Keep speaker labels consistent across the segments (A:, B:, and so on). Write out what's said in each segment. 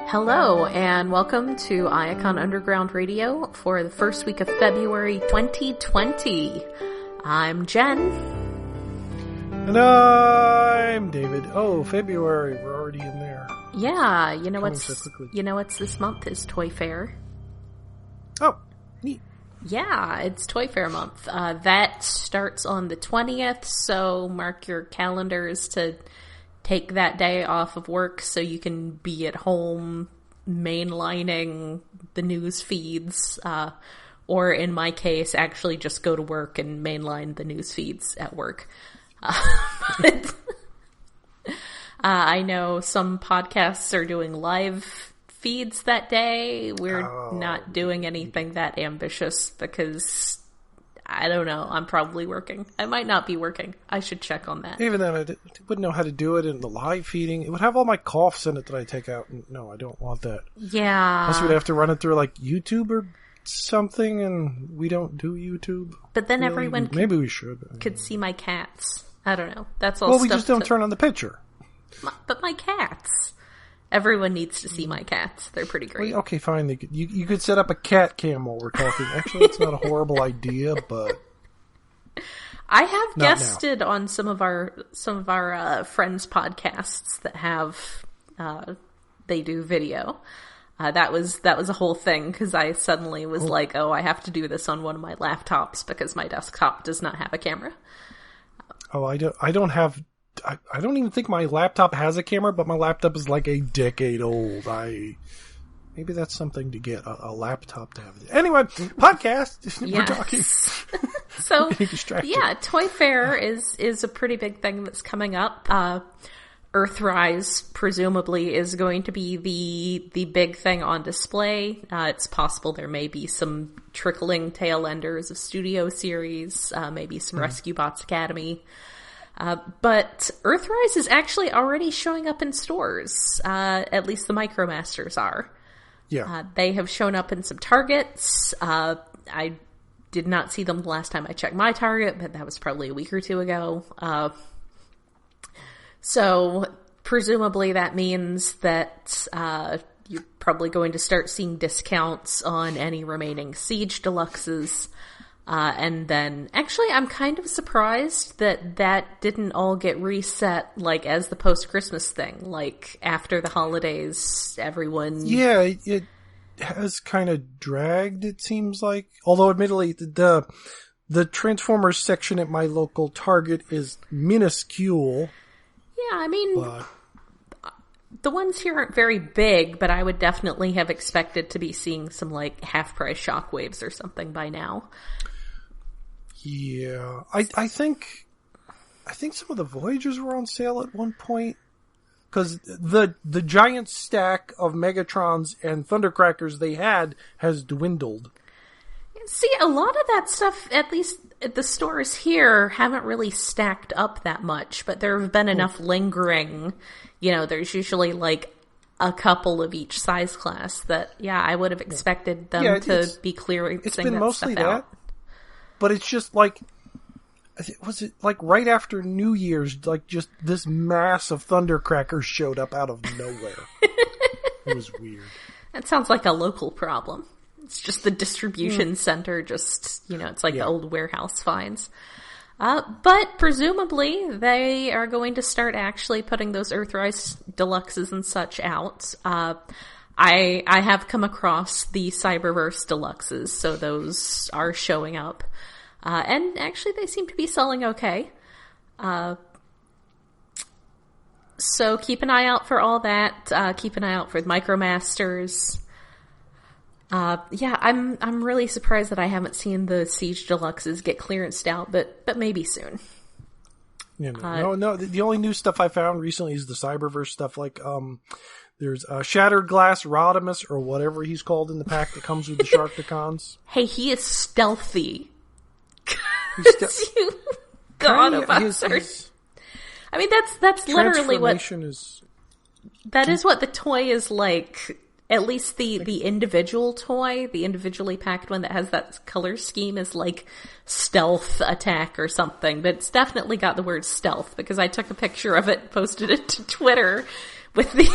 A: Hello, and welcome to Iacon Underground Radio for the first week of February 2020. I'm Jen.
B: And I'm David. Oh, February, we're already in there.
A: Yeah, you know what's this month is Toy Fair.
B: Oh, neat.
A: Yeah, it's Toy Fair month. That starts on the 20th, so mark your calendars to take that day off of work so you can be at home mainlining the news feeds, or in my case, actually just go to work and mainline the news feeds at work. But I know some podcasts are doing live feeds that day. We're not doing anything that ambitious because I don't know. I'm probably working. I might not be working. I should check on that.
B: Even then, I wouldn't know how to do it in the live feeding. It would have all my coughs in it that I take out. No, I don't want that.
A: Yeah.
B: Unless we'd have to run it through like YouTube or something, and we don't do YouTube.
A: But then
B: really.
A: Everyone
B: maybe we should
A: could see my cats. I don't know. That's all.
B: Well, we just don't turn on the picture.
A: But my cats. Everyone needs to see my cats. They're pretty great.
B: Well, okay, fine. You could set up a cat cam while we're talking. Actually, it's not a horrible idea, but
A: I have guested on some of our friends' podcasts that have they do video. That was a whole thing because I suddenly was like, oh, I have to do this on one of my laptops because my desktop does not have a camera.
B: Oh, I don't have. I don't even think my laptop has a camera, but my laptop is like a decade old. Maybe that's something to get, a laptop to have. Anyway, podcast. We're talking.
A: So, yeah, Toy Fair is a pretty big thing that's coming up. Earthrise, presumably, is going to be the big thing on display. It's possible there may be some trickling tail enders of studio series, maybe some Rescue Bots Academy. But Earthrise is actually already showing up in stores. At least the MicroMasters are.
B: Yeah.
A: They have shown up in some Targets. I did not see them the last time I checked my Target, but that was probably a week or two ago. So presumably that means that you're probably going to start seeing discounts on any remaining Siege Deluxes. And then, actually, I'm kind of surprised that didn't all get reset, like, as the post-Christmas thing. Like, after the holidays, everyone...
B: Yeah, it has kind of dragged, it seems like. Although, admittedly, the Transformers section at my local Target is minuscule.
A: Yeah, I mean... The ones here aren't very big, but I would definitely have expected to be seeing some, like, half-price Shockwaves or something by now.
B: Yeah, I think some of the Voyagers were on sale at one point because the giant stack of Megatrons and Thundercrackers they had has dwindled.
A: See, a lot of that stuff, at least at the stores here, haven't really stacked up that much, but there have been enough lingering. You know, there's usually like a couple of each size class that, yeah, I would have expected them to be clearing.
B: It's been mostly that. But it's just like, was it like right after New Year's, like just this mass of Thundercrackers showed up out of nowhere. It was weird.
A: That sounds like a local problem. It's just the distribution center, just, you know, it's like the old warehouse finds. But presumably they are going to start actually putting those Earthrise Deluxes and such out. I have come across the Cyberverse Deluxes, so those are showing up. And actually they seem to be selling okay. So keep an eye out for all that. Keep an eye out for the MicroMasters. Yeah, I'm really surprised that I haven't seen the Siege Deluxes get clearanced out, but maybe soon.
B: Yeah, no. The only new stuff I found recently is the Cyberverse stuff, like, there's Shattered Glass Rodimus, or whatever he's called in the pack that comes with the Sharkticons.
A: Hey, he is stealthy.
B: You
A: God of us. I mean, that's literally what... That is what the toy is like. At least the individual toy, the individually packed one that has that color scheme is like stealth attack or something. But it's definitely got the word stealth because I took a picture of it, posted it to Twitter with the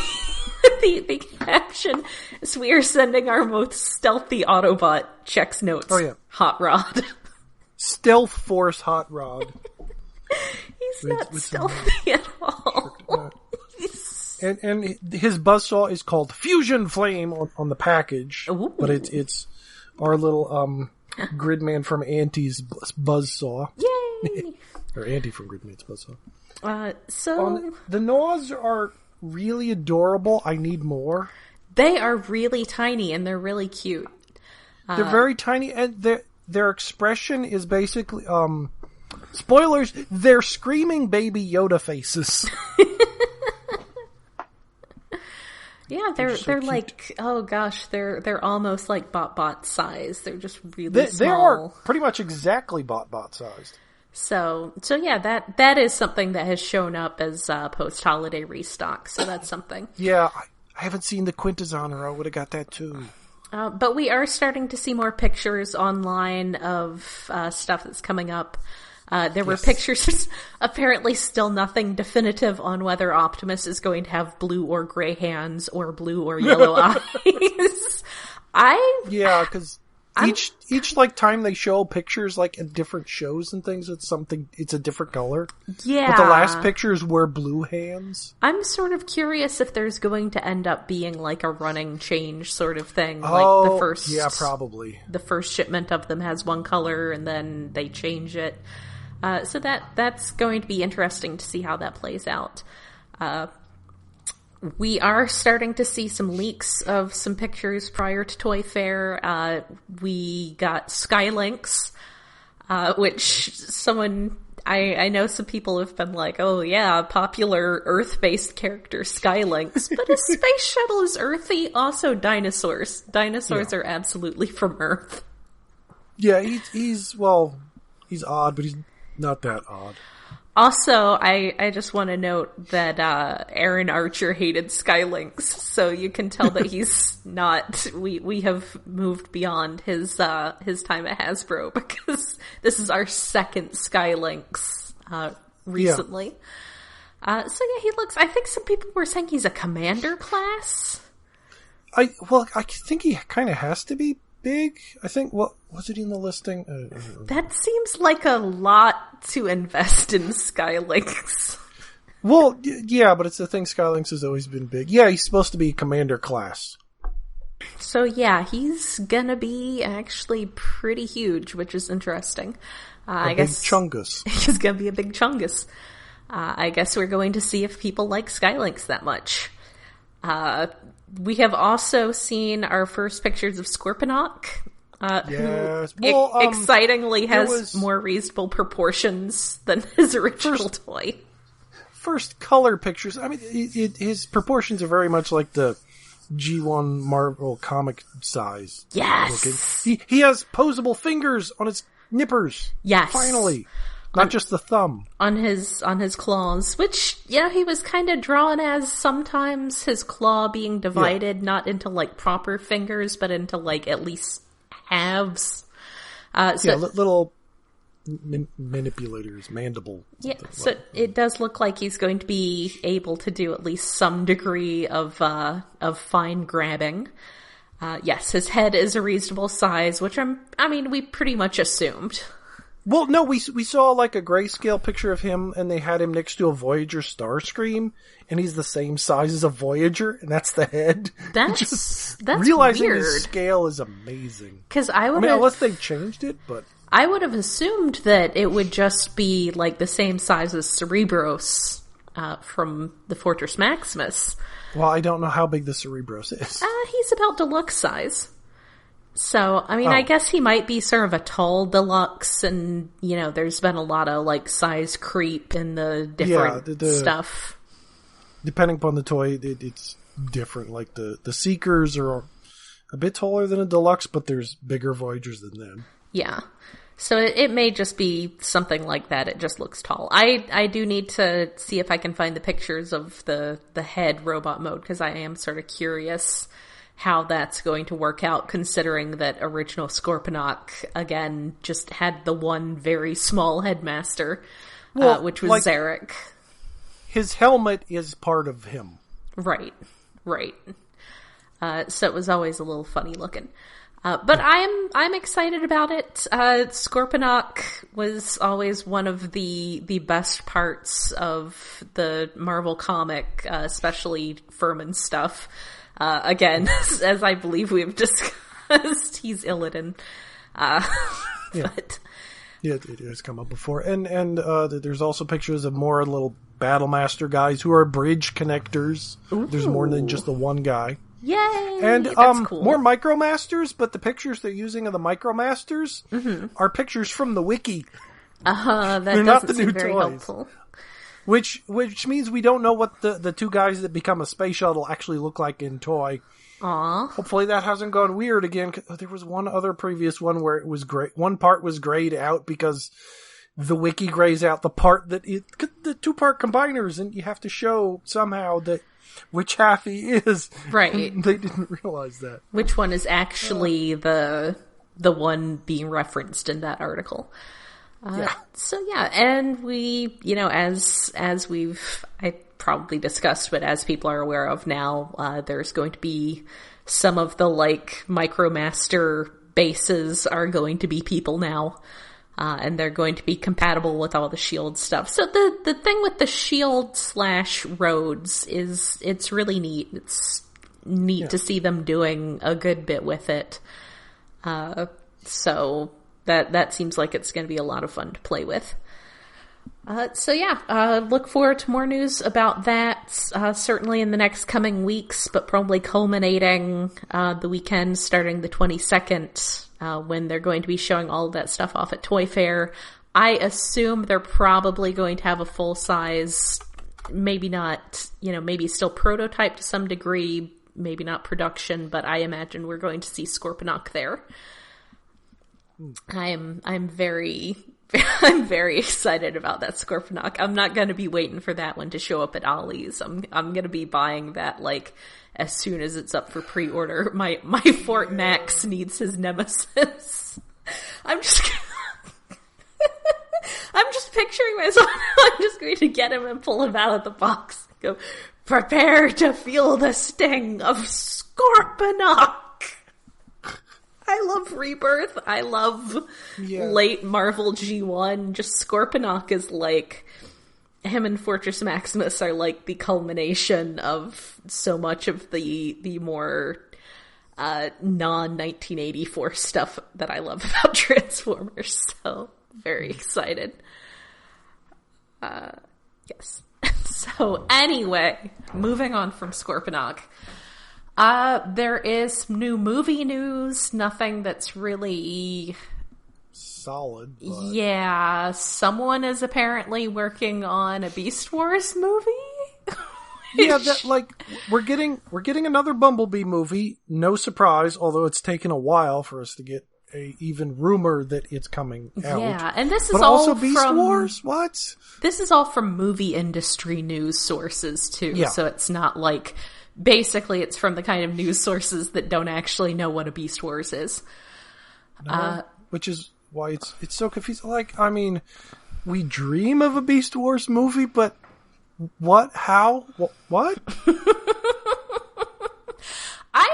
A: The caption is, "We are sending our most stealthy Autobot," checks notes.
B: Oh, yeah.
A: Hot Rod.
B: Stealth Force Hot Rod.
A: He's not stealthy at all.
B: And his buzzsaw is called Fusion Flame on the package.
A: Ooh.
B: But it's our little Gridman from Auntie's buzzsaw.
A: Yay!
B: Or Auntie from Gridman's buzzsaw. The Gnaws are really adorable. I need more.
A: They are really tiny and they're really cute.
B: They're very tiny, and their expression is basically spoilers. They're screaming baby Yoda faces.
A: Yeah, they're
B: so
A: like, oh gosh, they're almost like BotBot size. They're just really small.
B: They are pretty much exactly BotBot sized.
A: So yeah, that is something that has shown up as post-holiday restock. So that's something.
B: Yeah, I haven't seen the Quintezon, or I would have got that too.
A: But we are starting to see more pictures online of stuff that's coming up. There were pictures, apparently still nothing definitive on whether Optimus is going to have blue or gray hands or blue or yellow eyes.
B: Yeah, because each like time they show pictures like in different shows and things, it's a different color.
A: Yeah.
B: But the last pictures were blue hands.
A: I'm sort of curious if there's going to end up being like a running change sort of thing.
B: Oh,
A: like the first,
B: yeah, probably.
A: The first shipment of them has one color and then they change it. So that's going to be interesting to see how that plays out. We are starting to see some leaks of some pictures prior to Toy Fair. We got Skylinks, which I know some people have been like, oh yeah, popular Earth-based character Skylinks, but his space shuttle is earthy. Also dinosaurs. Dinosaurs are absolutely from Earth.
B: Yeah, he's odd, but he's not that odd.
A: Also, I just want to note that Aaron Archer hated Skylinks, so you can tell that he's not. We have moved beyond his time at Hasbro, because this is our second Skylinks recently. Yeah. So yeah, he looks. I think some people were saying he's a commander class.
B: I think he kind of has to be big. I think, what was it in the listing?
A: That seems like a lot to invest in Skylinks.
B: Well, yeah, but it's the thing, Skylinks has always been big. Yeah, he's supposed to be commander class.
A: So yeah, he's gonna be actually pretty huge, which is interesting. I guess
B: big chungus.
A: He's gonna be a big chungus. I guess we're going to see if people like Skylinks that much. We have also seen our first pictures of Scorponok, who excitingly has more reasonable proportions than his original toy.
B: First color pictures. I mean, his proportions are very much like the G1 Marvel comic size.
A: Yes!
B: Looking. He has posable fingers on his nippers.
A: Yes.
B: Finally. Not just the thumb.
A: On his claws, which, yeah, he was kind of drawn as sometimes his claw being divided, not into, like, proper fingers, but into, like, at least halves.
B: Little manipulators, mandible.
A: Yeah, so it does look like he's going to be able to do at least some degree of fine grabbing. Yes, his head is a reasonable size, which we pretty much assumed.
B: Well, no, we saw like a grayscale picture of him, and they had him next to a Voyager Starscream, and he's the same size as a Voyager, and that's the head.
A: That's
B: realizing
A: weird.
B: his scale is amazing.
A: Because
B: unless they changed it, but
A: I would have assumed that it would just be like the same size as Cerebros from the Fortress Maximus.
B: Well, I don't know how big the Cerebros is.
A: He's about deluxe size. So, I guess he might be sort of a tall deluxe, and, there's been a lot of, like, size creep in the different stuff.
B: Depending upon the toy, it's different. Like, the Seekers are a bit taller than a deluxe, but there's bigger Voyagers than them.
A: Yeah. So it may just be something like that. It just looks tall. I do need to see if I can find the pictures of the head robot mode, because I am sort of curious how that's going to work out, considering that original Scorponok, again, just had the one very small headmaster, which was Zarek.
B: His helmet is part of him.
A: Right. Right. So it was always a little funny looking. But I'm excited about it. Scorponok was always one of the best parts of the Marvel comic, especially Furman stuff. Again, as I believe we've discussed, he's Illidan. But...
B: Yeah, it has come up before. And there's also pictures of more little Battlemaster guys who are bridge connectors. Ooh. There's more than just the one guy.
A: Yay!
B: And
A: That's cool.
B: more Micromasters, but the pictures they're using of the Micromasters are pictures from the wiki.
A: That they're not the new very toys. Helpful.
B: Which means we don't know what the two guys that become a space shuttle actually look like in toy.
A: Aww.
B: Hopefully that hasn't gone weird again. There was one other previous one where it was one part was grayed out because the wiki grays out the part that the 2-part combiners, and you have to show somehow that which half he is.
A: Right.
B: They didn't realize that.
A: Which one is actually the one being referenced in that article. So yeah, and we, as I probably discussed, but as people are aware of now, there's going to be some of the Micromaster bases are going to be people now. And they're going to be compatible with all the shield stuff. So the thing with the shield / roads is it's really neat. It's neat to see them doing a good bit with it. So that seems like it's going to be a lot of fun to play with. Look forward to more news about that, certainly in the next coming weeks, but probably culminating the weekend starting the 22nd, when they're going to be showing all of that stuff off at Toy Fair. I assume they're probably going to have a full-size, maybe not, maybe still prototype to some degree, maybe not production, but I imagine we're going to see Scorponok there. I'm very excited about that Scorponok. I'm not going to be waiting for that one to show up at Ollie's. I'm going to be buying that as soon as it's up for pre-order. My Fort Max needs his nemesis. I'm just picturing myself. I'm just going to get him and pull him out of the box and go, prepare to feel the sting of Scorponok. I love Rebirth. I love late Marvel G1. Just Scorponok is him and Fortress Maximus are the culmination of so much of the more non-1984 stuff that I love about Transformers. So, very excited. Yes. So, anyway, moving on from Scorponok. There is new movie news, nothing that's really
B: solid. But...
A: Yeah, someone is apparently working on a Beast Wars movie.
B: Yeah, we're getting another Bumblebee movie. No surprise, although it's taken a while for us to get a even rumor that it's coming out.
A: Yeah, and this is
B: but
A: all
B: also Beast Wars. What?
A: This is all from movie industry news sources too.
B: Yeah.
A: So it's not basically, it's from the kind of news sources that don't actually know what a Beast Wars is.
B: No, which is why it's so confusing. We dream of a Beast Wars movie, but what? How? What?
A: I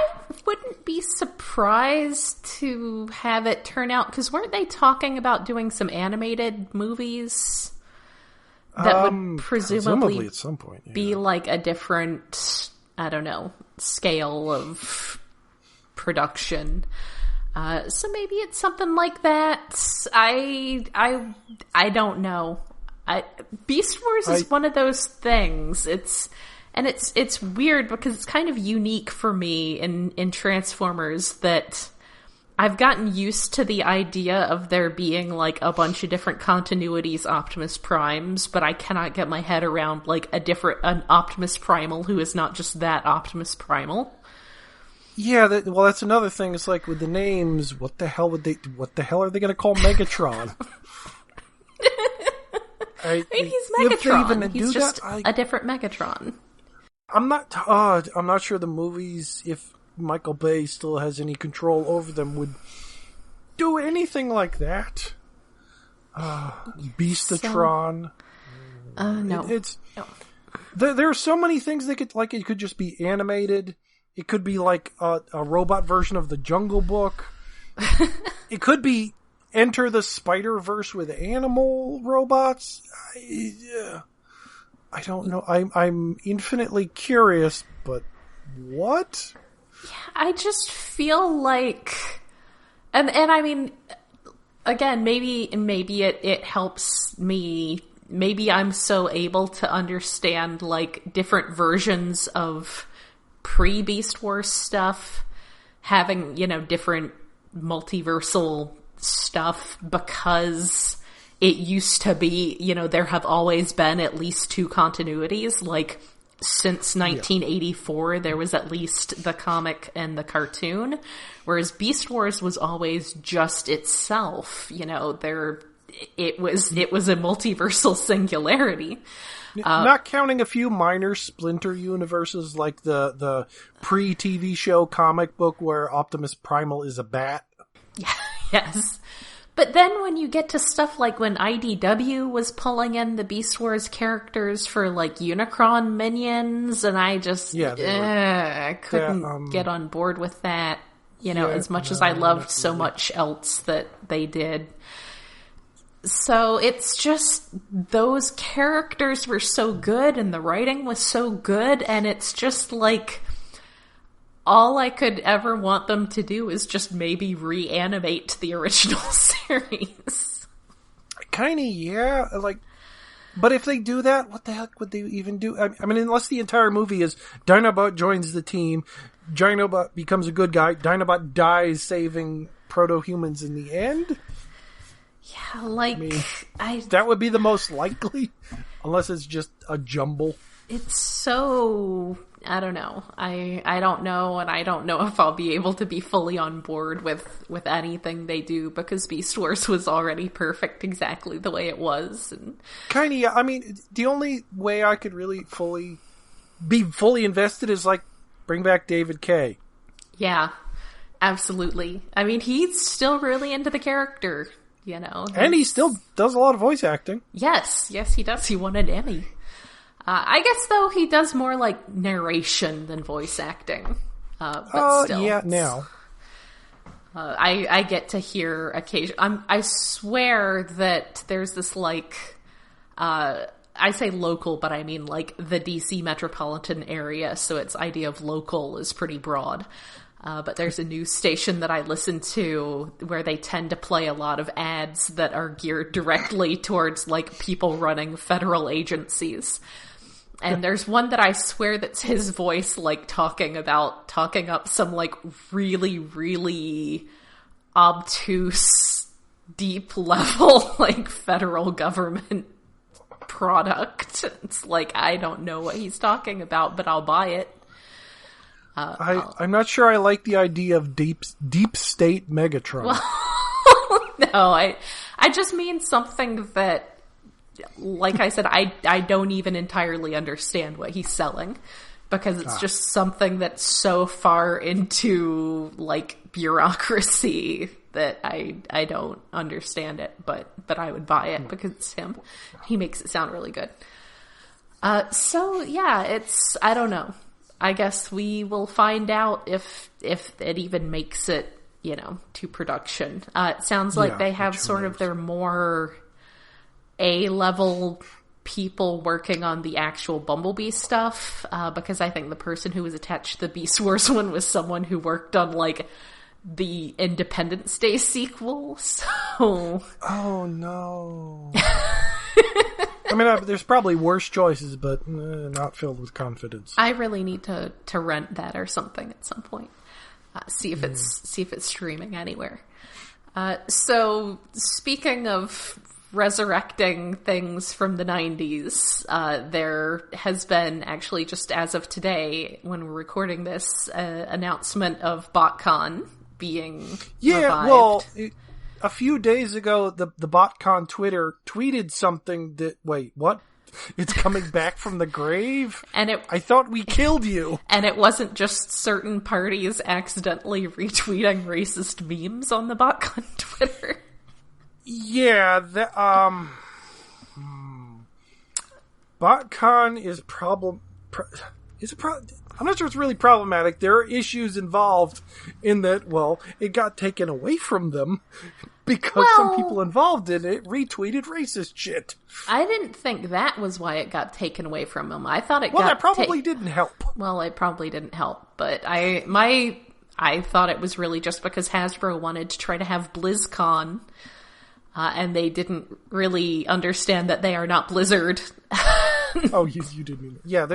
A: wouldn't be surprised to have it turn out, because weren't they talking about doing some animated movies that would presumably
B: at some point
A: be a different... I don't know, scale of production. So maybe it's something like that. I don't know. Beast Wars is one of those things. It's weird because it's kind of unique for me in Transformers that I've gotten used to the idea of there being a bunch of different continuities Optimus Primes, but I cannot get my head around an Optimus Primal who is not just that Optimus Primal.
B: Yeah, that's another thing. It's with the names, what the hell are they going to call Megatron?
A: He's Megatron. He's just a different Megatron.
B: I'm not sure the movies, if Michael Bay still has any control over them, would do anything like that. Beastatron.
A: No.
B: There are so many things they could, like, it could just be animated. It could be like a robot version of the Jungle Book. It could be Enter the Spider-Verse with animal robots. I don't know. I'm infinitely curious, but what?
A: Yeah, I just feel like, and I mean, again, maybe it helps me. Maybe I'm so able to understand, like, different versions of pre-Beast Wars stuff, having, different multiversal stuff, because it used to be, there have always been at least two continuities. Like, since 1984, there was at least the comic and the cartoon, whereas Beast Wars was always just itself. It was a multiversal singularity.
B: Not counting a few minor splinter universes like the pre-TV show comic book where Optimus Primal is a bat.
A: Yes. But then when you get to stuff like when IDW was pulling in the Beast Wars characters for, like, Unicron minions, and I just couldn't get on board with that, as much as I loved so much else that they did. So it's just, those characters were so good and the writing was so good, and it's just like, all I could ever want them to do is just maybe reanimate the original series.
B: Kinda, yeah. Like, but if they do that, what the heck would they even do? I mean, unless the entire movie is Dinobot joins the team, Dinobot becomes a good guy, Dinobot dies saving proto-humans in the end?
A: Yeah, like,
B: that would be the most likely, unless it's just a jumble.
A: It's so, I don't know. I don't know, and I don't know if I'll be able to be fully on board with anything they do, because Beast Wars was already perfect exactly the way it was. And
B: kind of, yeah. I mean, the only way I could really be fully invested is, like, bring back David Kaye.
A: Yeah, absolutely. I mean, he's still really into the character,
B: And he still does a lot of voice acting.
A: Yes, he does. He won an Emmy. I guess, though, he does more, like, narration than voice acting. But still.
B: Yeah, now.
A: I get to hear occasion. I swear that there's this, like, I say local, but I mean, like, the DC metropolitan area, so its idea of local is pretty broad. But there's a news station that I listen to where they tend to play a lot of ads that are geared directly towards, like, people running federal agencies. And there's one that I swear that's his voice, like, talking up some, like, really, really obtuse, deep level, like, federal government product. It's like, I don't know what he's talking about, but I'll buy it.
B: I'm not sure I like the idea of deep state Megatron.
A: Well, no, I just mean something that, like I said, I don't even entirely understand what he's selling, because it's just something that's so far into, like, bureaucracy that I don't understand it, but I would buy it because it's him. He makes it sound really good. So yeah, I don't know. I guess we will find out if it even makes it, to production. It sounds like they have sort of their more A-level people working on the actual Bumblebee stuff, because I think the person who was attached to the Beast Wars one was someone who worked on, like, the Independence Day sequel, so...
B: Oh, no. I mean, there's probably worse choices, but not filled with confidence.
A: I really need to rent that or something at some point. See if it's streaming anywhere. So, speaking of resurrecting things from the 90s, there has been, actually just as of today, when we're recording this, announcement of BotCon being revived.
B: Well, a few days ago, the BotCon Twitter tweeted something that, wait, what? It's coming back from the grave?
A: And
B: I thought we killed you.
A: And it wasn't just certain parties accidentally retweeting racist memes on the BotCon Twitter.
B: Yeah, BotCon is I'm not sure it's really problematic. There are issues involved in that, well, it got taken away from them because some people involved in it retweeted racist shit.
A: I didn't think that was why it got taken away from them. I thought
B: that probably didn't help.
A: Well, it probably didn't help, but I thought it was really just because Hasbro wanted to try to have BlizzCon, and they didn't really understand that they are not Blizzard.
B: Oh, you did mean that. Yeah,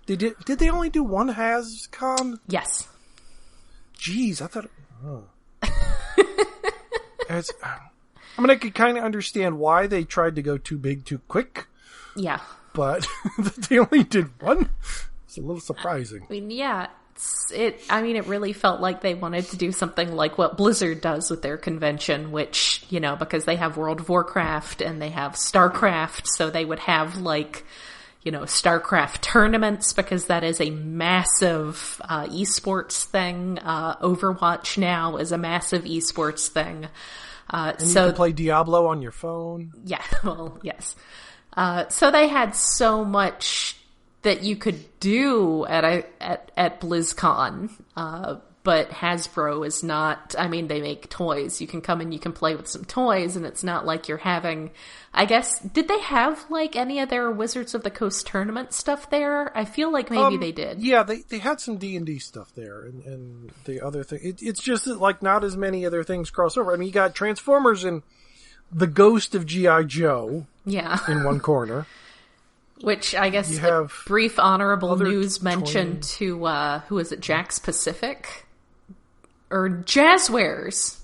B: did they only do one HasCon?
A: Yes.
B: Jeez, I thought... Oh. I mean, I could kind of understand why they tried to go too big too quick.
A: Yeah.
B: But they only did one? It's a little surprising.
A: I mean, yeah. It really felt like they wanted to do something like what Blizzard does with their convention, which, because they have World of Warcraft and they have StarCraft, so they would have, StarCraft tournaments, because that is a massive esports thing. Overwatch now is a massive esports thing.
B: And you can play Diablo on your phone?
A: Yeah, well, yes. So they had so much that you could do at BlizzCon, but Hasbro is not. I mean, they make toys. You can come and you can play with some toys, and it's not like you're having. I guess, did they have any of their Wizards of the Coast tournament stuff there? I feel like maybe they did.
B: Yeah, they had some D&D stuff there, and the other thing. It's just that, not as many other things cross over. I mean, you got Transformers and the Ghost of G.I. Joe.
A: Yeah.
B: In one corner.
A: Which I guess
B: you have
A: brief honorable news mention to, who is it, Jack's Pacific? Or Jazzwares.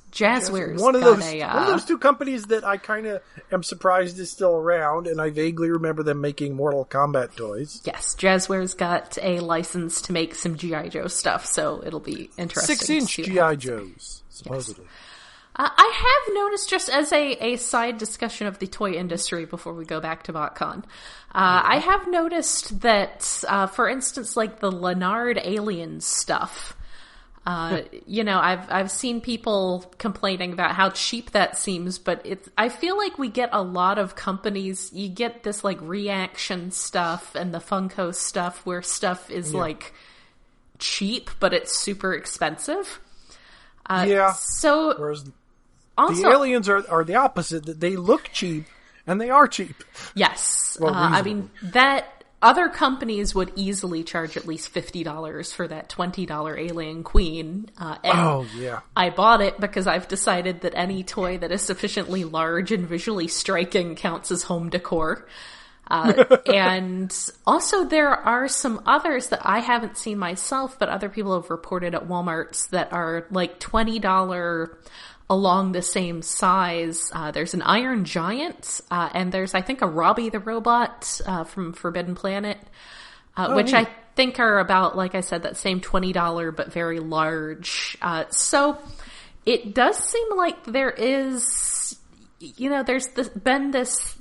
B: One of those two companies that I kind of am surprised is still around, and I vaguely remember them making Mortal Kombat toys.
A: Yes, Jazzwares got a license to make some G.I. Joe stuff, so it'll be interesting.
B: 6-inch G.I. Joes, supposedly.
A: Yes. I have noticed, just as a side discussion of the toy industry before we go back to BotCon, I have noticed that, for instance, the Leonard Aliens stuff, I've seen people complaining about how cheap that seems, but I feel like we get a lot of companies, you get this reaction stuff and the Funko stuff where stuff is cheap, but it's super expensive. So,
B: whereas
A: also,
B: the aliens are the opposite, that they look cheap, and they are cheap.
A: Yes. That other companies would easily charge at least $50 for that $20 Alien Queen. I bought it because I've decided that any toy that is sufficiently large and visually striking counts as home decor. And also there are some others that I haven't seen myself, but other people have reported at Walmart's that are $20 along the same size. There's an Iron Giant, and there's, I think, a Robbie the Robot from Forbidden Planet, which I think are about, like I said, that same $20 but very large. So it does seem like there is, there's been this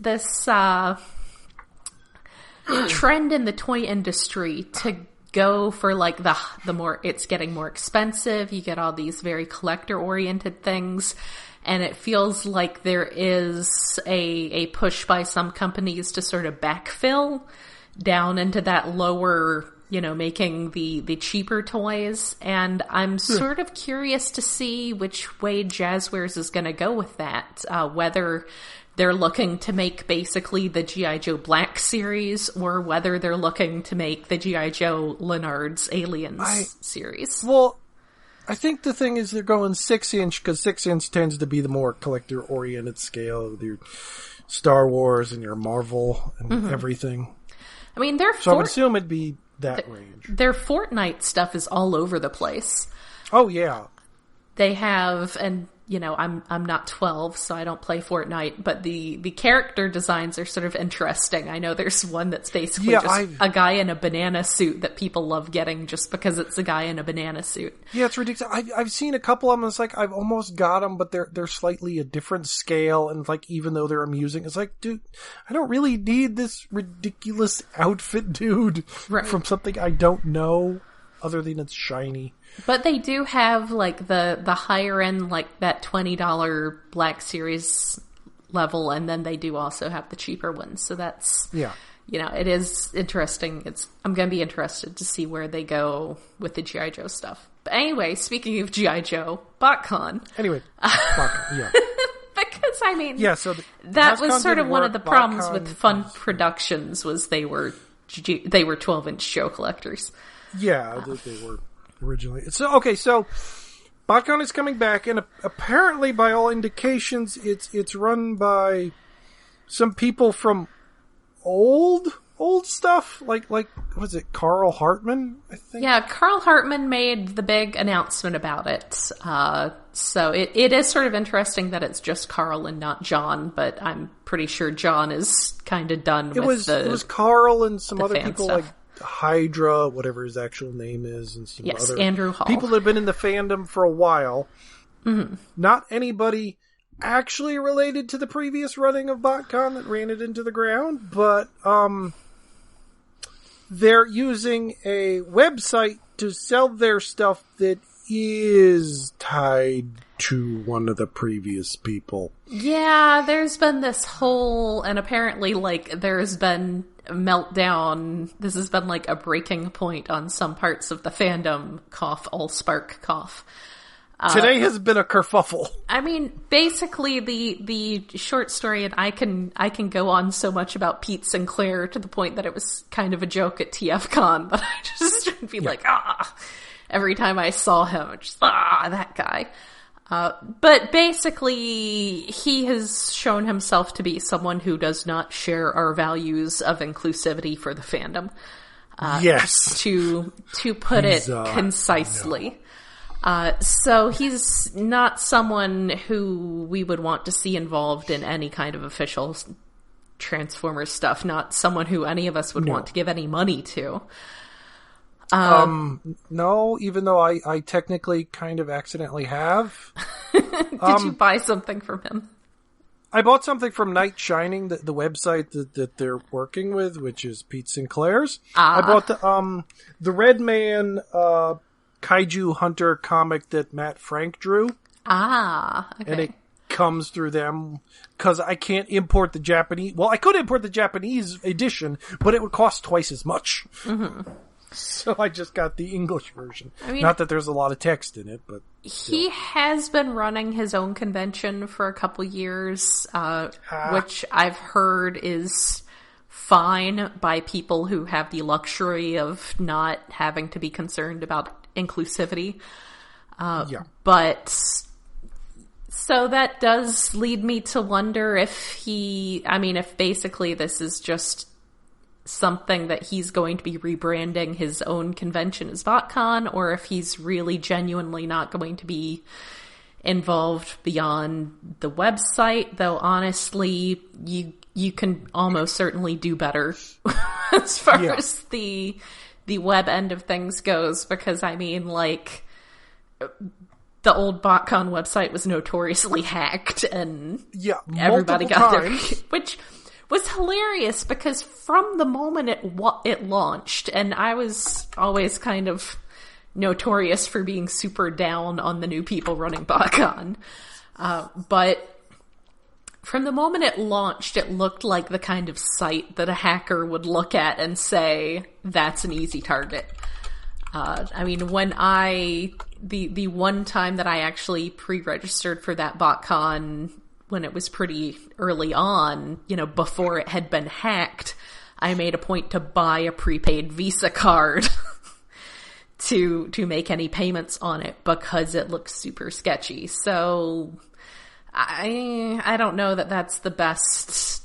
A: trend in the toy industry to go for the more it's getting more expensive. You get all these very collector oriented things, and it feels like there is a push by some companies to sort of backfill down into that lower, making the cheaper toys. And I'm sort of curious to see which way Jazzwares is going to go with that, whether they're looking to make basically the G.I. Joe Black series, or whether they're looking to make the G.I. Joe Leonard's Aliens series.
B: Well, I think the thing is they're going 6-inch, because 6-inch tends to be the more collector-oriented scale of your Star Wars and your Marvel and everything.
A: I mean,
B: so I would assume it'd be that range.
A: Their Fortnite stuff is all over the place.
B: Oh, yeah.
A: They have, and I'm not 12, so I don't play Fortnite, but the character designs are sort of interesting. I know there's one that's basically a guy in a banana suit that people love getting just because it's a guy in a banana suit.
B: Yeah, it's ridiculous. I've seen a couple of them. It's I've almost got them, but they're slightly a different scale, and even though they're amusing, it's dude, I don't really need this ridiculous outfit, dude, from something I don't know, other than it's shiny.
A: But they do have the higher end, that $20 Black Series level, and then they do also have the cheaper ones. So that's it is interesting. I'm going to be interested to see where they go with the G.I. Joe stuff. But anyway, speaking of G.I. Joe, BotCon.
B: Anyway, BotCon, yeah.
A: Because,
B: so
A: that was sort of one of the problems with Fun Productions was they were 12-inch show collectors.
B: Yeah, they were originally. So BotCon is coming back, and apparently, by all indications, it's run by some people from old stuff, like was it Carl Hartman? I think.
A: Yeah, Carl Hartman made the big announcement about it. So it is sort of interesting that it's just Carl and not John, but I'm pretty sure John is kind of done. It
B: was Carl and some other people
A: stuff.
B: like Hydra, whatever his actual name is, and some other
A: Andrew Hall.
B: People that have been in the fandom for a while. Mm-hmm. Not anybody actually related to the previous running of BotCon that ran it into the ground, but they're using a website to sell their stuff that is tied to one of the previous people.
A: Yeah, there's been this whole, and apparently, there's been a meltdown. This has been, a breaking point on some parts of the fandom. Cough, allspark, cough.
B: Today has been a kerfuffle.
A: Basically, the short story, and I can go on so much about Pete Sinclair to the point that it was kind of a joke at TFCon, but I just would be every time I saw him, that guy. But basically, he has shown himself to be someone who does not share our values of inclusivity for the fandom.
B: Yes.
A: To put it concisely. No. So he's not someone who we would want to see involved in any kind of official Transformers stuff, not someone who any of us would want to give any money to.
B: No, even though I technically kind of accidentally have.
A: Did you buy something from him?
B: I bought something from Night Shining, the website that they're working with, which is Pete Sinclair's. I bought the Red Man, Kaiju Hunter comic that Matt Frank drew. Okay. And it comes through them because I can't import the Japanese. Well, I could import the Japanese edition, but it would cost twice as much. Mm-hmm. So I just got the English version. Not that there's a lot of text in it, but still.
A: He has been running his own convention for a couple years, which I've heard is fine by people who have the luxury of not having to be concerned about inclusivity. But so that does lead me to wonder if if basically this is just something that he's going to be rebranding his own convention as BotCon, or if he's really genuinely not going to be involved beyond the website, though honestly, you can almost certainly do better as far as the web end of things goes, because the old BotCon website was notoriously hacked, and everybody got their, which was hilarious because from the moment it launched, and I was always kind of notorious for being super down on the new people running BotCon, but from the moment it launched, it looked like the kind of site that a hacker would look at and say, that's an easy target. When the one time that I actually pre-registered for that BotCon, when it was pretty early on, before it had been hacked, I made a point to buy a prepaid Visa card to make any payments on it because it looked super sketchy. So I don't know that that's the best.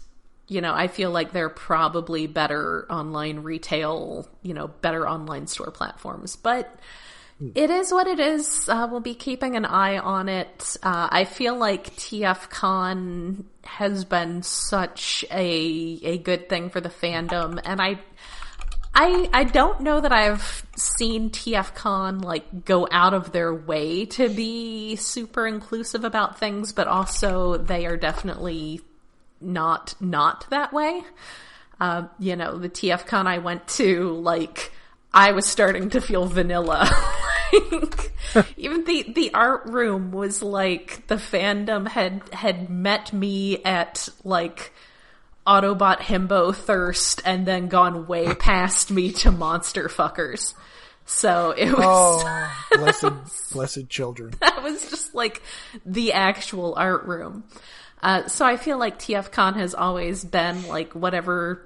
A: I feel like there are probably better online retail, better online store platforms, but it is what it is. We'll be keeping an eye on it. I feel like TFCon has been such a good thing for the fandom, and I don't know that I've seen TFCon go out of their way to be super inclusive about things, but also they are definitely not that way. The TFCon I went to, I was starting to feel vanilla. Even the art room was the fandom had met me at Autobot himbo thirst and then gone way past me to monster fuckers. So it was...
B: blessed children.
A: That was just like the actual art room. So I feel like TFCon has always been like whatever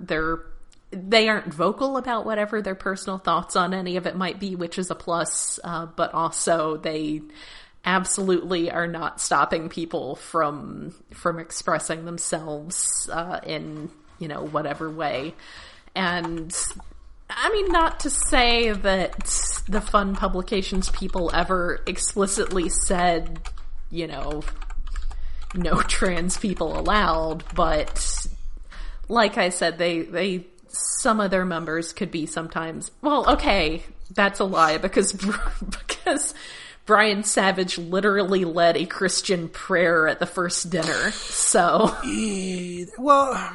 A: they aren't vocal about whatever their personal thoughts on any of it might be, which is a plus, but also they absolutely are not stopping people from expressing themselves in, whatever way. And I mean, not to say that the fun publications people ever explicitly said, no trans people allowed, but like I said, they some of their members could be sometimes, well, okay, that's a lie because Brian Savage literally led a Christian prayer at the first dinner, so...
B: Well...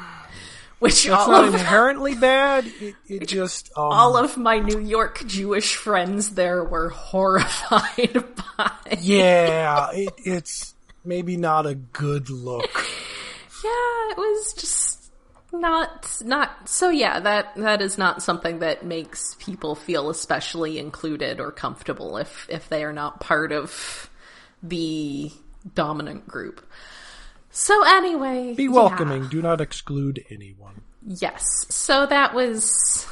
A: Which
B: it's not inherently bad, it just...
A: all of my New York Jewish friends there were horrified by.
B: Yeah, it's maybe not a good look.
A: Yeah, it was just not so yeah, that is not something that makes people feel especially included or comfortable if they are not part of the dominant group. So anyway,
B: be welcoming, do not exclude anyone.
A: Yes. So that was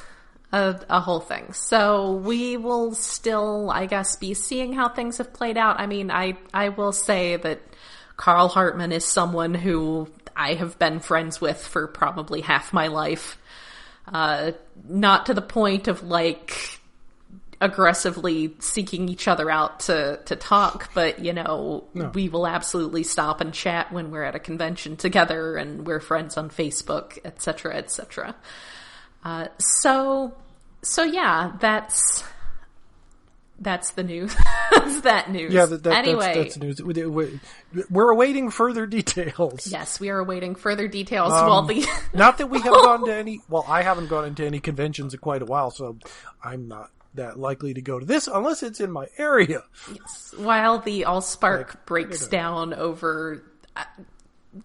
A: a whole thing. So we will still, I guess, be seeing how things have played out. I mean, I will say that Carl Hartman is someone who I have been friends with for probably half my life. Not to the point of like aggressively seeking each other out to talk, but no. We will absolutely stop and chat when we're at a convention together and we're friends on Facebook, etc., etc. So yeah, that's the news. That's that news.
B: Yeah,
A: anyway,
B: that's news. We're awaiting further details.
A: Yes, we are awaiting further details.
B: Not that we have gone to any... Well, I haven't gone into any conventions in quite a while, so I'm not that likely to go to this unless it's in my area.
A: Yes. While the Allspark breaks down over...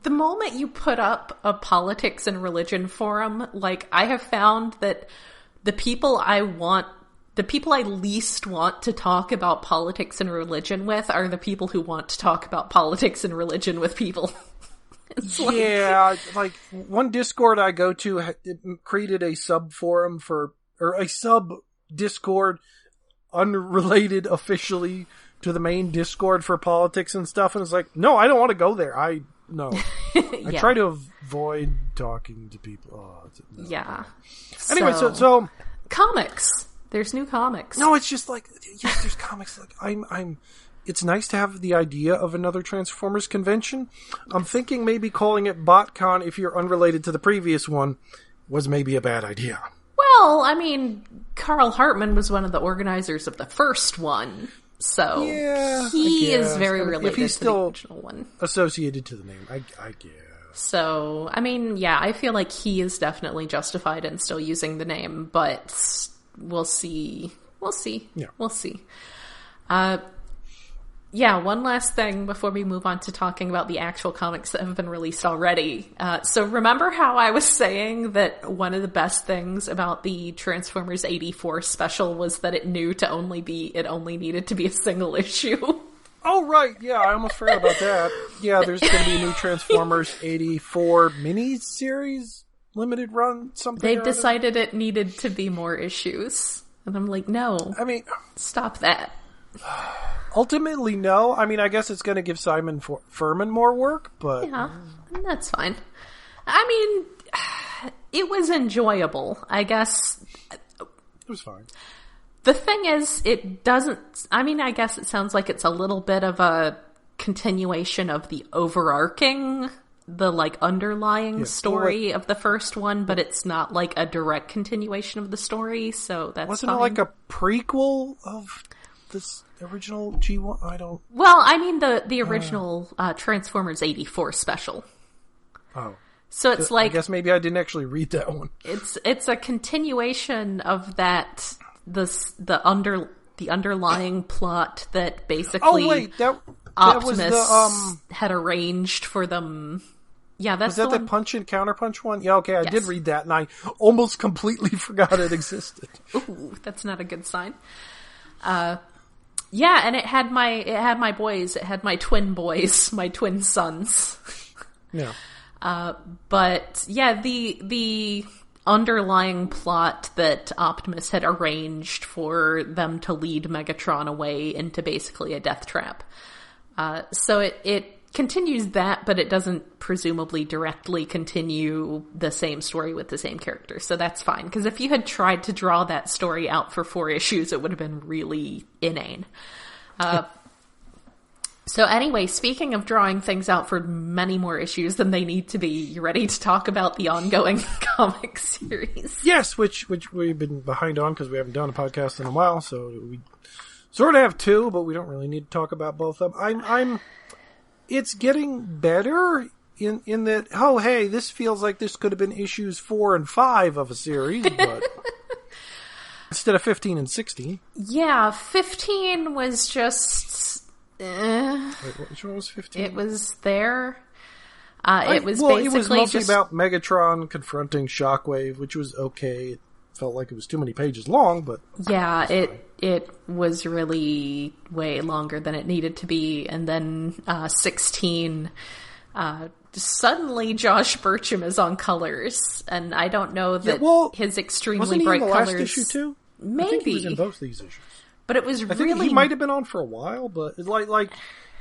A: the moment you put up a politics and religion forum, like, I have found that the people I least want to talk about politics and religion with are the people who want to talk about politics and religion with people.
B: Like one Discord I go to created a sub forum or a sub Discord unrelated officially to the main Discord for politics and stuff, and it's like, no, I don't want to go there. I try to avoid talking to people. No.
A: Yeah.
B: Anyway, so
A: comics. There's new comics.
B: No, it's just like, yes, there's comics. Like it's nice to have the idea of another Transformers convention. I'm thinking maybe calling it BotCon, if you're unrelated to the previous one, was maybe a bad idea.
A: Well, I mean, Carl Hartman was one of the organizers of the first one, so he is very related to the original one.
B: Associated to the name, I guess.
A: So, I mean, yeah, I feel like he is definitely justified in still using the name, but we'll see. Yeah. We'll see. One last thing before we move on to talking about the actual comics that have been released already. So remember how I was saying that one of the best things about the Transformers 84 special was that it only needed to be a single issue?
B: Oh, right. Yeah, I almost forgot about that. Yeah, there's going to be a new Transformers 84 mini-series, limited run, something.
A: They've decided it needed to be more issues. And I'm like, no. I mean, stop that.
B: Ultimately, no. I mean, I guess it's going to give Simon Furman more work, but...
A: Yeah, that's fine. I mean, it was enjoyable, I guess.
B: It was fine.
A: The thing is, it doesn't... I mean, I guess it sounds like it's a little bit of a continuation of the overarching, the, underlying story of the first one, but it's not, a direct continuation of the story, so that's
B: Wasn't
A: fine.
B: It, a prequel of this original G1? I don't...
A: Well, I mean, the original Transformers 84 special.
B: Oh.
A: So it's
B: I guess maybe I didn't actually read that one.
A: It's a continuation of that... The underlying plot that basically
B: that
A: Optimus
B: was the,
A: had arranged for them Yeah, that's
B: Was that the Punch and Counterpunch one? Yeah, okay, I did read that, and I almost completely forgot it existed.
A: Ooh, that's not a good sign. Yeah, and it had my boys. It had my twin boys, my twin sons.
B: Yeah.
A: But yeah, the underlying plot that Optimus had arranged for them to lead Megatron away into basically a death trap. So it continues that, but it doesn't presumably directly continue the same story with the same character. So that's fine. Because if you had tried to draw that story out for 4 issues, it would have been really inane. So anyway, speaking of drawing things out for many more issues than they need to be, you ready to talk about the ongoing comic series?
B: Yes, which we've been behind on because we haven't done a podcast in a while, so we sort of have 2, but we don't really need to talk about both of them. It's getting better in that, oh hey, this feels like this could have been issues 4 and 5 of a series, but instead of 15 and 16.
A: Yeah, 15 was just...
B: Wait, which one was 15?
A: It was there. It was
B: mostly
A: just
B: about Megatron confronting Shockwave, which was okay. It felt like it was too many pages long, but
A: yeah, it was really way longer than it needed to be. And then 16, suddenly Josh Burcham is on colors, and I don't know that his extremely bright colors.
B: Wasn't he in the last issue too?
A: Maybe
B: I think he was in both these issues.
A: But it was
B: I think he might have been on for a while, but it's like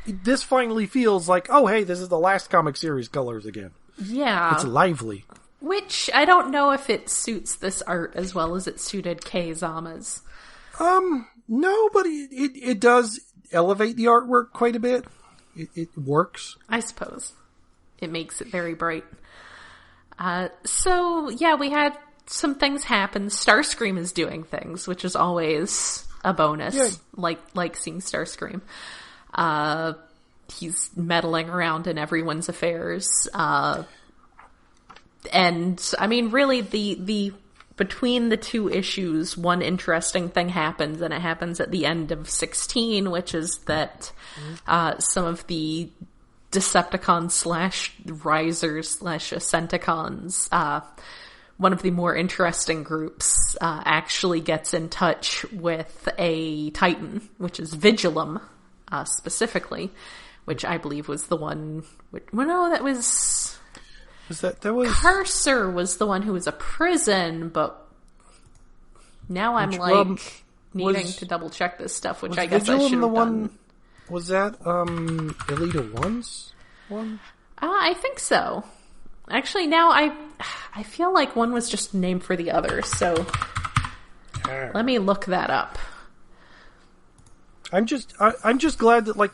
B: this finally feels like, oh hey, this is the last comic series colors again.
A: Yeah.
B: It's lively.
A: Which, I don't know if it suits this art as well as it suited Kei Zama's.
B: No, but it does elevate the artwork quite a bit. It works.
A: I suppose. It makes it very bright. So, yeah, we had some things happen. Starscream is doing things, which is always a bonus. Yeah. Like seeing Starscream. He's meddling around in everyone's affairs. And, I mean, really, the between the 2 issues, one interesting thing happens, and it happens at the end of 16, which is that some of the Decepticons / Risers / Acenticons, one of the more interesting groups, actually gets in touch with a Titan, which is Vigilum, specifically, which I believe was the one... Well, no, that was...
B: That was...
A: Cursor was the one who was a prison, but now I'm needing to double check this stuff, which I guess Vigilum I should have done.
B: Was that Elita 1's one?
A: I think so. Actually, now I feel like one was just named for the other, so let me look that up.
B: I'm just glad that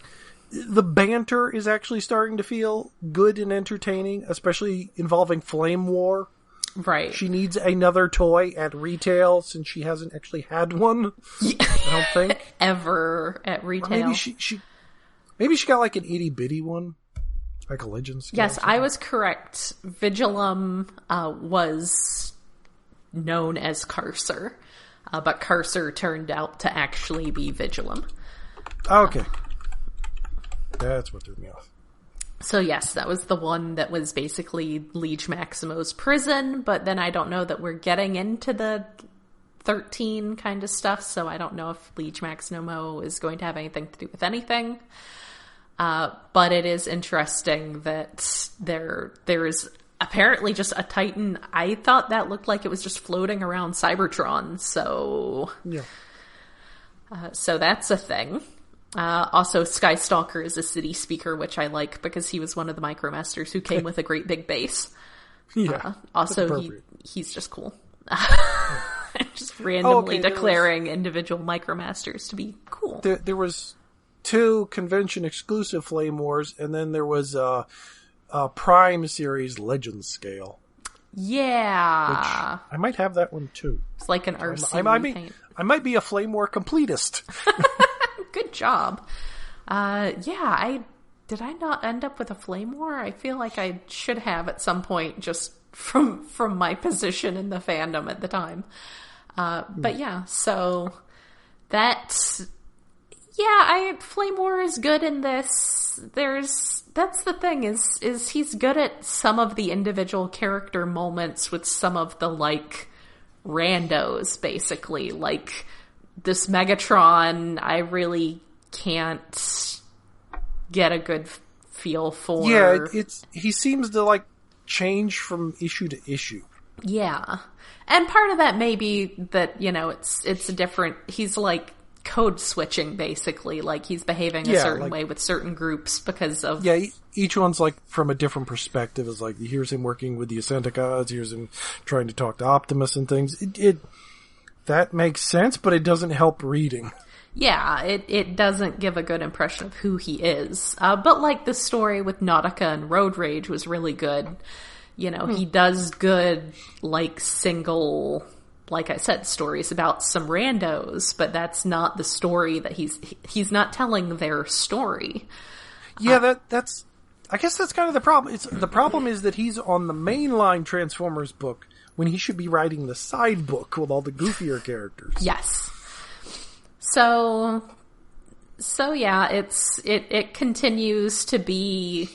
B: the banter is actually starting to feel good and entertaining, especially involving Flame War.
A: Right.
B: She needs another toy at retail since she hasn't actually had one. I don't think
A: ever at retail.
B: Or maybe she got like an itty bitty one, like a Legends.
A: Yes, I was correct. Vigilum was known as Cursor, but Cursor turned out to actually be Vigilum.
B: Okay. That's what threw me off.
A: So yes, that was the one that was basically Liege Maximo's prison, but then I don't know that we're getting into the 13 kind of stuff, so I don't know if Liege Maximo is going to have anything to do with anything. But it is interesting that there is apparently just a Titan. I thought that looked like it was just floating around Cybertron, so...
B: Yeah.
A: So that's a thing. Also, Skystalker is a city speaker, which I like because he was one of the Micromasters who came with a great big bass.
B: Yeah.
A: Also, he's just cool. Just randomly declaring individual Micromasters to be cool.
B: There was 2 convention exclusive Flame Wars, and then there was a Prime series Legends scale.
A: Yeah.
B: Which I might have that one too.
A: It's like an RC
B: I might be a Flame War completist.
A: Good job. Did I not end up with a Flame War? I feel like I should have at some point, just from my position in the fandom at the time. But yeah, so that, Flamore is good in this. That's the thing is he's good at some of the individual character moments with some of the like randos, basically. Like this Megatron, I really can't get a good feel for.
B: Yeah, he seems to like change from issue to issue.
A: Yeah. And part of that may be that, it's a different, he's like code switching, basically. Like he's behaving a certain way with certain groups because of...
B: Yeah, each one's like from a different perspective. It's like, here's him working with the Ascenticons, here's him trying to talk to Optimus and things. That makes sense, but it doesn't help reading.
A: Yeah, it doesn't give a good impression of who he is. But like the story with Nautica and Road Rage was really good. He does good, like, single, like I said, stories about some randos, but that's not the story that he's not telling their story.
B: Yeah, that's, I guess that's kind of the problem. The problem is that he's on the mainline Transformers book when he should be writing the side book with all the goofier characters.
A: Yes. So yeah, it continues to be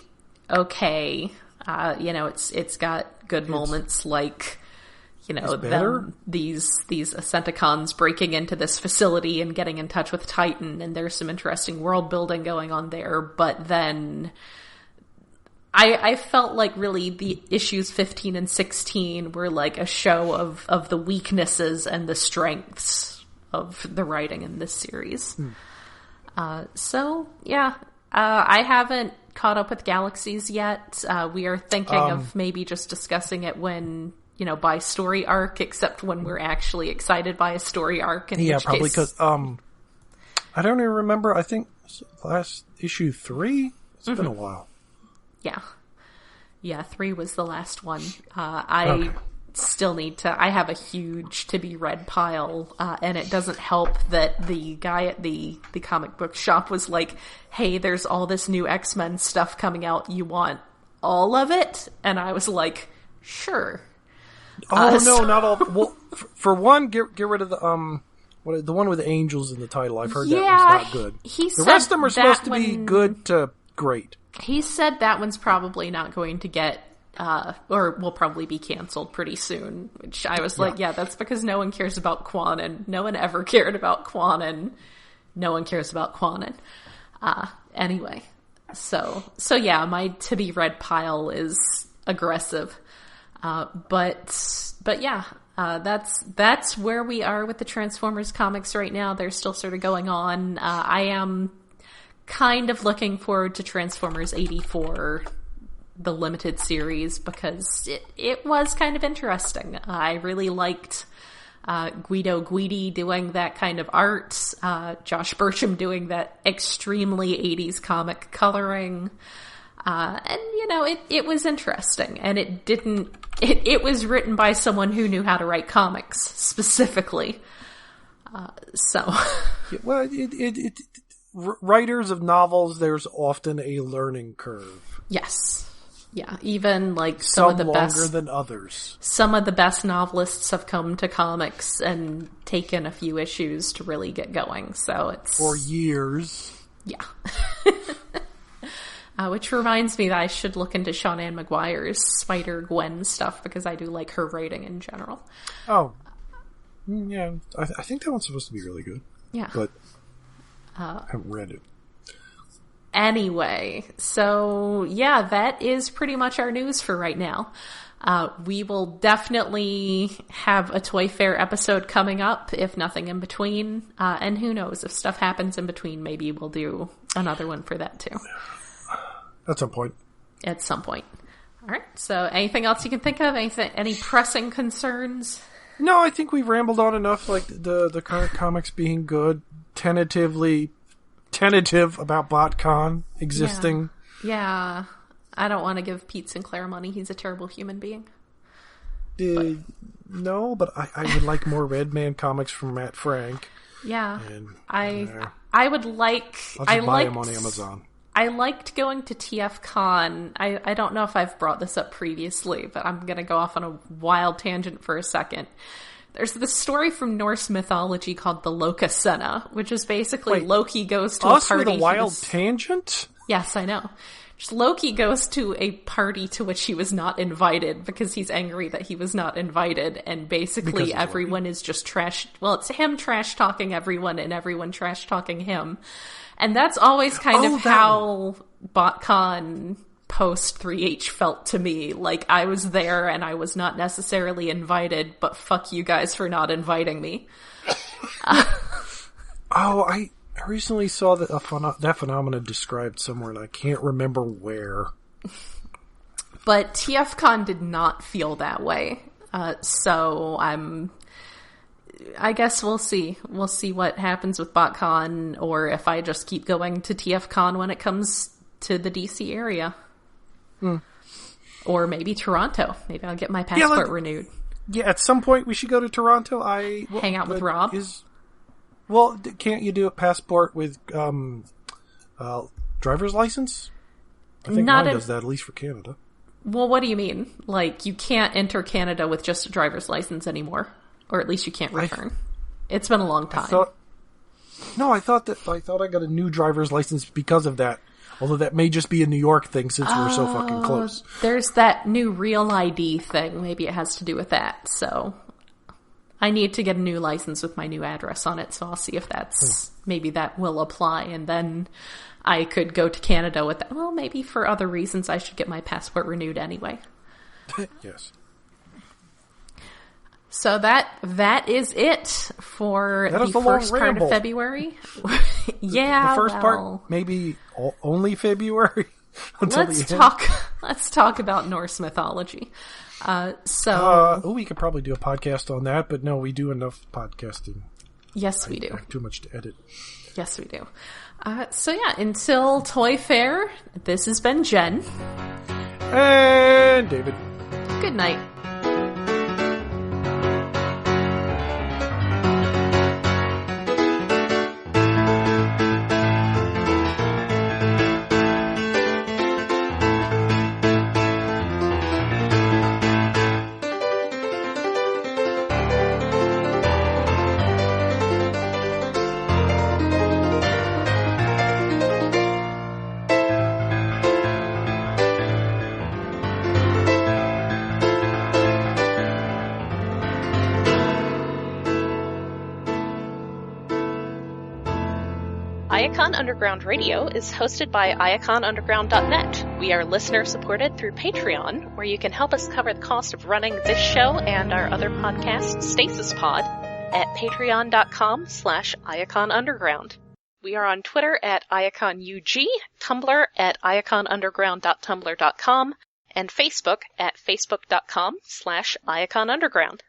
A: okay. It's got good moments like, these Ascenticons breaking into this facility and getting in touch with Titan, and there's some interesting world building going on there. But then I felt like really the issues 15 and 16 were like a show of the weaknesses and the strengths of the writing in this series. I haven't caught up with Galaxies yet. We are thinking of maybe just discussing it when, by story arc, except when we're actually excited by a story arc.
B: Probably because, I don't even remember, I think last issue 3? It's been a while.
A: Yeah, 3 was the last one. I still need to... I have a huge to-be-read pile, and it doesn't help that the guy at the comic book shop was like, hey, there's all this new X-Men stuff coming out. You want all of it? And I was like, sure.
B: No, not all. Well, for one, get rid of the one with the angels in the title. I've heard that was not good. The rest of them are supposed to be good to great.
A: He said that one's probably not going to get... or will probably be canceled pretty soon, which I was like, yeah, that's because no one cares about Quanon. No one ever cared about Quanon. No one cares about Quanon. Anyway, so yeah, my to-be-read pile is aggressive. But yeah, that's where we are with the Transformers comics right now. They're still sort of going on. I am kind of looking forward to Transformers 84, the limited series, because it was kind of interesting. I really liked Guido Guidi doing that kind of art, Josh Burcham doing that extremely 80s comic coloring, and it was interesting, and it was written by someone who knew how to write comics specifically.
B: Well, writers of novels, there's often a learning curve.
A: Yes. Yeah, even like some of the best...
B: longer than others.
A: Some of the best novelists have come to comics and taken a few issues to really get going, so it's...
B: For years.
A: Yeah. Which reminds me that I should look into Sean Ann McGuire's Spider-Gwen stuff, because I do like her writing in general.
B: Oh. Yeah, I think that one's supposed to be really good.
A: Yeah.
B: But I haven't read it.
A: Anyway, so yeah, that is pretty much our news for right now. We will definitely have a Toy Fair episode coming up, if nothing in between. And who knows, if stuff happens in between, maybe we'll do another one for that too.
B: At some point.
A: At some point. All right, so anything else you can think of? Any pressing concerns?
B: No, I think we've rambled on enough, like the current comics being good, tentative about BotCon existing.
A: Yeah. I don't want to give Pete Sinclair money. He's a terrible human being.
B: No, but I would like more Red Man comics from Matt Frank.
A: Yeah.
B: And
A: I would like...
B: I'll just buy them on Amazon.
A: I liked going to TF Con. I don't know if I've brought this up previously, but I'm going to go off on a wild tangent for a second. There's this story from Norse mythology called the Lokasena, which is basically Loki goes to a
B: Us
A: party.
B: with a wild tangent?
A: Yes, I know. Just Loki goes to a party to which he was not invited because he's angry that he was not invited, and basically everyone is just trash. Well, it's him trash talking everyone and everyone trash talking him. And that's always kind of how BotCon post 3H felt to me. Like, I was there and I was not necessarily invited, but fuck you guys for not inviting me.
B: I recently saw that phenomenon described somewhere, and I can't remember where.
A: But TFCon did not feel that way. So I guess we'll see. We'll see what happens with BotCon, or if I just keep going to TFCon when it comes to the DC area. Or maybe Toronto. Maybe I'll get my passport renewed.
B: Yeah, at some point we should go to Toronto.
A: Hang out with Rob?
B: Well, can't you do a passport with driver's license? I think mine does that, at least for Canada.
A: Well, what do you mean? Like, you can't enter Canada with just a driver's license anymore? Or at least you can't return. It's been a long time.
B: I thought I got a new driver's license because of that. Although that may just be a New York thing since we're so fucking close.
A: There's that new Real ID thing. Maybe it has to do with that. So I need to get a new license with my new address on it, so I'll see if maybe that will apply, and then I could go to Canada with that. Well, maybe for other reasons I should get my passport renewed anyway.
B: Yes.
A: So that is it for the first part of February. Yeah,
B: the first part, maybe only February.
A: Let's talk about Norse mythology.
B: We could probably do a podcast on that, but no, we do enough podcasting.
A: Yes, we do.
B: I have too much to edit.
A: Yes, we do. Until Toy Fair, this has been Jen.
B: And David.
A: Good night. Iacon Underground Radio is hosted by iaconunderground.net. We are listener-supported through Patreon, where you can help us cover the cost of running this show and our other podcast, Stasis Pod, at patreon.com/iaconunderground. We are on Twitter at IaconUG, Tumblr at iaconunderground.tumblr.com, and Facebook at facebook.com/IaconUnderground.